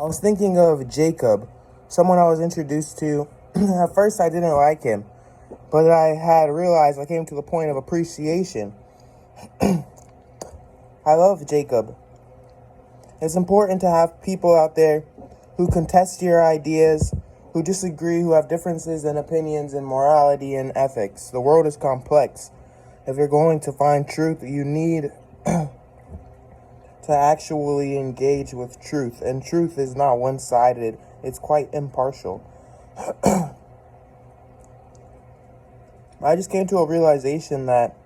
I was thinking of Jacob, someone I was introduced to. At first, I didn't like him, but I had realized I came to the point of appreciation. I love Jacob. It's important to have people out there who contest your ideas, who disagree, who have differences in opinions in morality and ethics. The world is complex. If you're going to find truth, you need to actually engage with truth. And truth is not one-sided. It's quite impartial. I just came to a realization that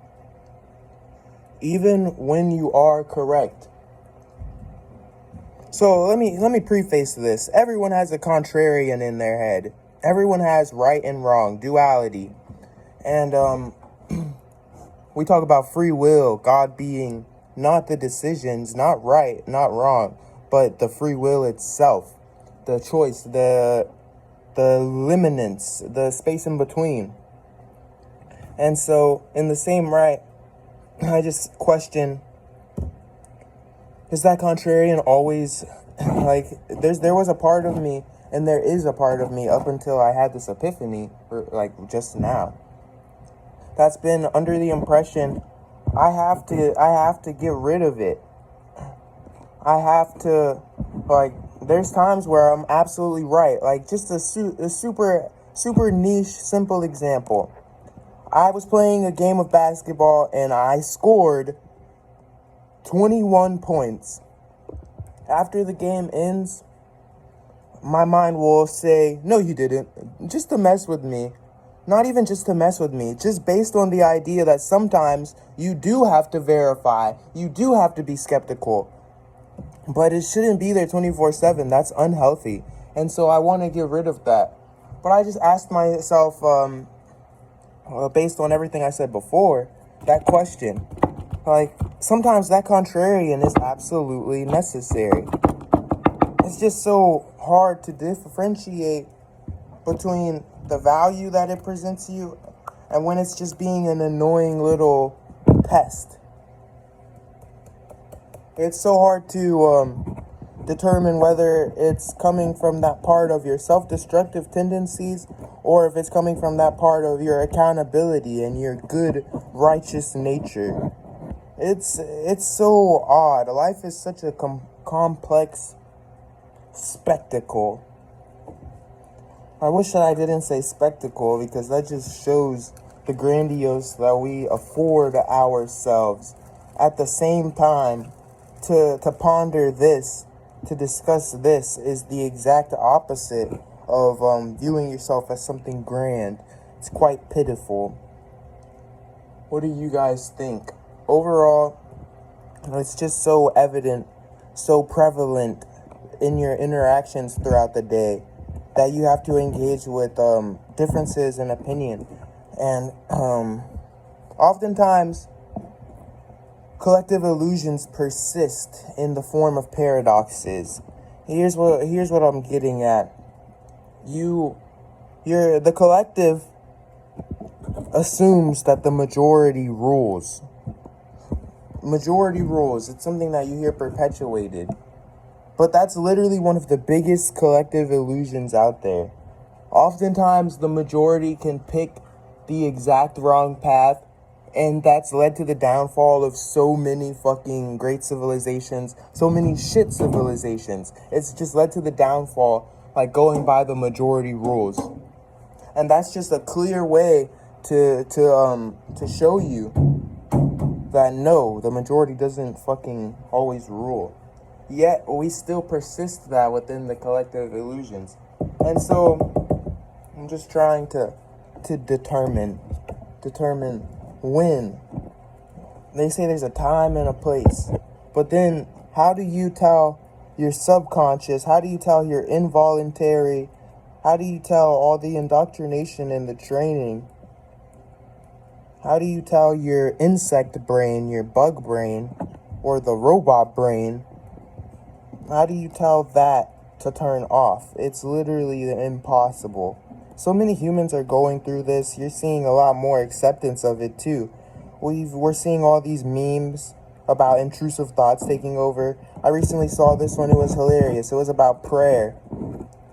even when you are correct. So let me preface this. Everyone has a contrarian in their head. Everyone has right and wrong, duality. And we talk about free will, God being not the decisions, not right, not wrong, but the free will itself, the choice, the liminence, the space in between. And so in the same right, I just question, is that contrarian always, like, there was a part of me, and there is a part of me up until I had this epiphany, like just now, that's been under the impression I have to get rid of it. I have to, like, there's times where I'm absolutely right. Like, just a super niche, simple example. I was playing a game of basketball and I scored 21 points. After the game ends, my mind will say, no, you didn't. Just to mess with me. Not even just to mess with me, just based on the idea that sometimes you do have to verify, you do have to be skeptical, but it shouldn't be there 24/7. That's unhealthy. And so I want to get rid of that. But I just asked myself, based on everything I said before, that question, like, sometimes that contrarian is absolutely necessary. It's just so hard to differentiate between the value that it presents you and when it's just being an annoying little pest. It's so hard to determine whether it's coming from that part of your self-destructive tendencies or if it's coming from that part of your accountability and your good, righteous nature. It's so odd. Life is such a complex spectacle. I wish that I didn't say spectacle, because that just shows the grandiose that we afford ourselves. At the same time, to ponder this, to discuss this, is the exact opposite of viewing yourself as something grand. It's quite pitiful. What do you guys think? Overall, it's just so evident, so prevalent in your interactions throughout the day that you have to engage with differences in opinion. And oftentimes, collective illusions persist in the form of paradoxes. Here's what I'm getting at. The collective assumes that the majority rules. Majority rules. It's something that you hear perpetuated. But that's literally one of the biggest collective illusions out there. Oftentimes, the majority can pick the exact wrong path, and that's led to the downfall of so many fucking great civilizations, so many shit civilizations. It's just led to the downfall, like going by the majority rules. And that's just a clear way to show you that no, the majority doesn't fucking always rule. Yet we still persist that within the collective illusions. And so I'm just trying to determine when. They say there's a time and a place. But then how do you tell your subconscious, how do you tell your involuntary, how do you tell all the indoctrination and the training? How do you tell your insect brain, your bug brain, or the robot brain, how do you tell that to turn off? It's literally impossible. So many humans are going through this. You're seeing a lot more acceptance of it too. We're seeing all these memes about intrusive thoughts taking over. I recently saw this one. It was hilarious. It was about prayer.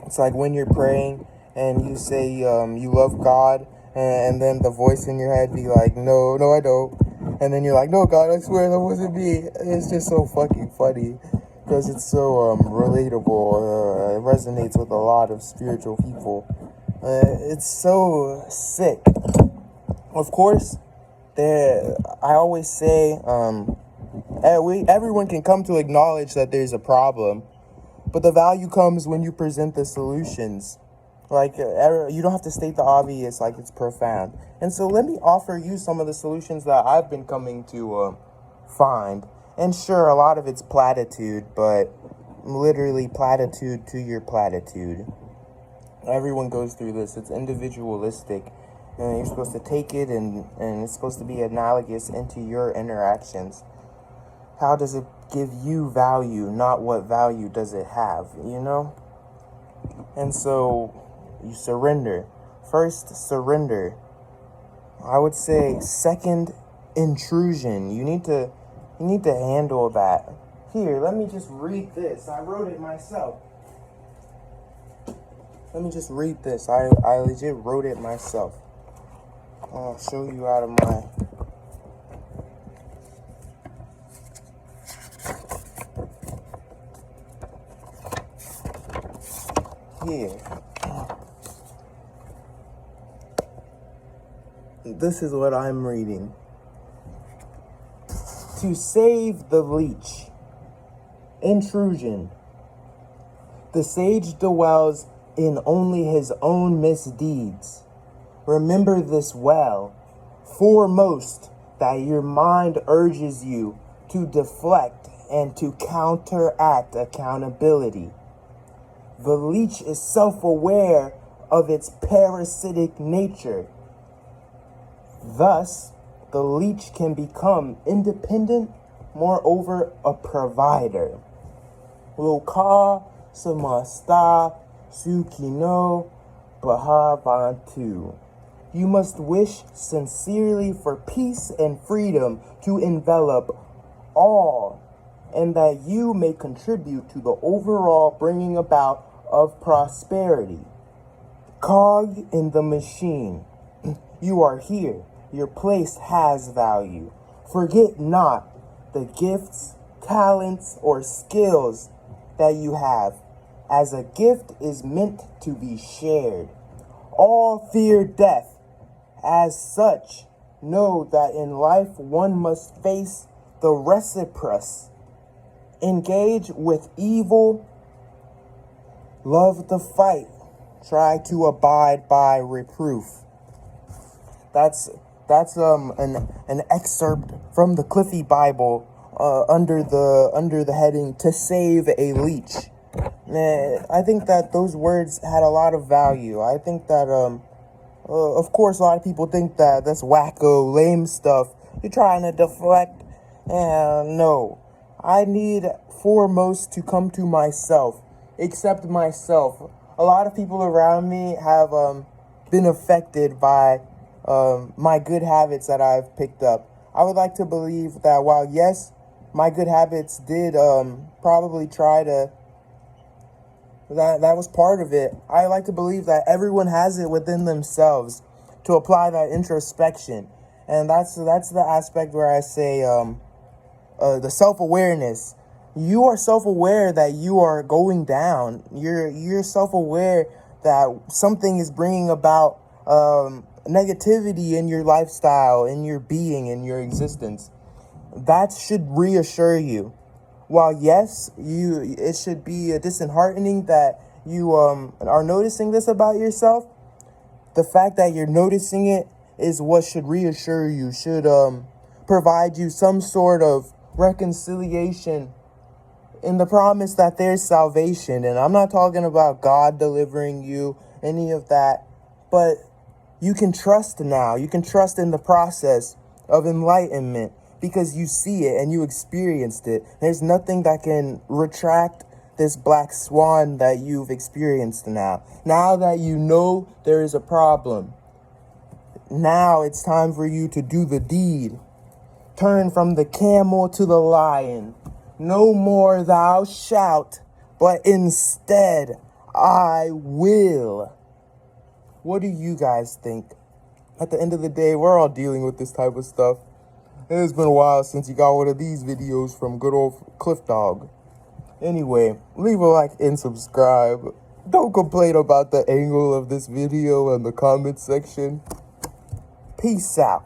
It's like when you're praying and you say you love God, and then the voice in your head be like, no, I don't. And then you're like, no, God, I swear that wasn't me. It's just so fucking funny because it's so relatable. It resonates with a lot of spiritual people. It's so sick. Of course, I always say everyone can come to acknowledge that there's a problem, but the value comes when you present the solutions. Like, you don't have to state the obvious like it's profound. And so let me offer you some of the solutions that I've been coming to find. And sure, a lot of it's platitude, but literally platitude to your platitude. Everyone goes through this. It's individualistic. And you're supposed to take it and it's supposed to be analogous into your interactions. How does it give you value, not what value does it have, you know? And so you surrender. First, surrender. I would say second, intrusion. You need to handle that. Here, let me just read this. I wrote it myself. Let me just read this. I legit wrote it myself. I'll show you out of my... Here. This is what I'm reading. To save the leech. Intrusion. The sage dwells in only his own misdeeds. Remember this well. Foremost, that your mind urges you to deflect and to counteract accountability. The leech is self-aware of its parasitic nature. Thus, the leech can become independent, moreover, a provider. Loka samasta sukino bahavantu. You must wish sincerely for peace and freedom to envelop all, and that you may contribute to the overall bringing about of prosperity. Cog in the machine. You are here. Your place has value. Forget not the gifts, talents, or skills that you have, as a gift is meant to be shared. All fear death. As such, know that in life one must face the reciprocity. Engage with evil. Love the fight. Try to abide by reproof. That's an excerpt from the Cliffy Bible under the heading "To Save a Leech." I think that those words had a lot of value. I think that of course a lot of people think that that's wacko, lame stuff. You're trying to deflect. No. I need foremost to come to myself, accept myself. A lot of people around me have been affected by my good habits that I've picked up. I would like to believe that while, yes, my good habits did probably try to, that was part of it. I like to believe that everyone has it within themselves to apply that introspection. And that's the aspect where I say the self-awareness. You are self-aware that you are going down. You're self-aware that something is bringing about negativity in your lifestyle, in your being, in your existence. That should reassure you. While yes, it should be disheartening that you are noticing this about yourself, the fact that you're noticing it is what should reassure you, should provide you some sort of reconciliation in the promise that there's salvation. And I'm not talking about God delivering you, any of that, but you can trust now. You can trust in the process of enlightenment because you see it and you experienced it. There's nothing that can retract this black swan that you've experienced now. Now that you know there is a problem, now it's time for you to do the deed. Turn from the camel to the lion. No more thou shalt, but instead I will. What do you guys think? At the end of the day, we're all dealing with this type of stuff. It's been a while since you got one of these videos from good old Cliff Dog. Anyway, leave a like and subscribe. Don't complain about the angle of this video in the comment section. Peace out.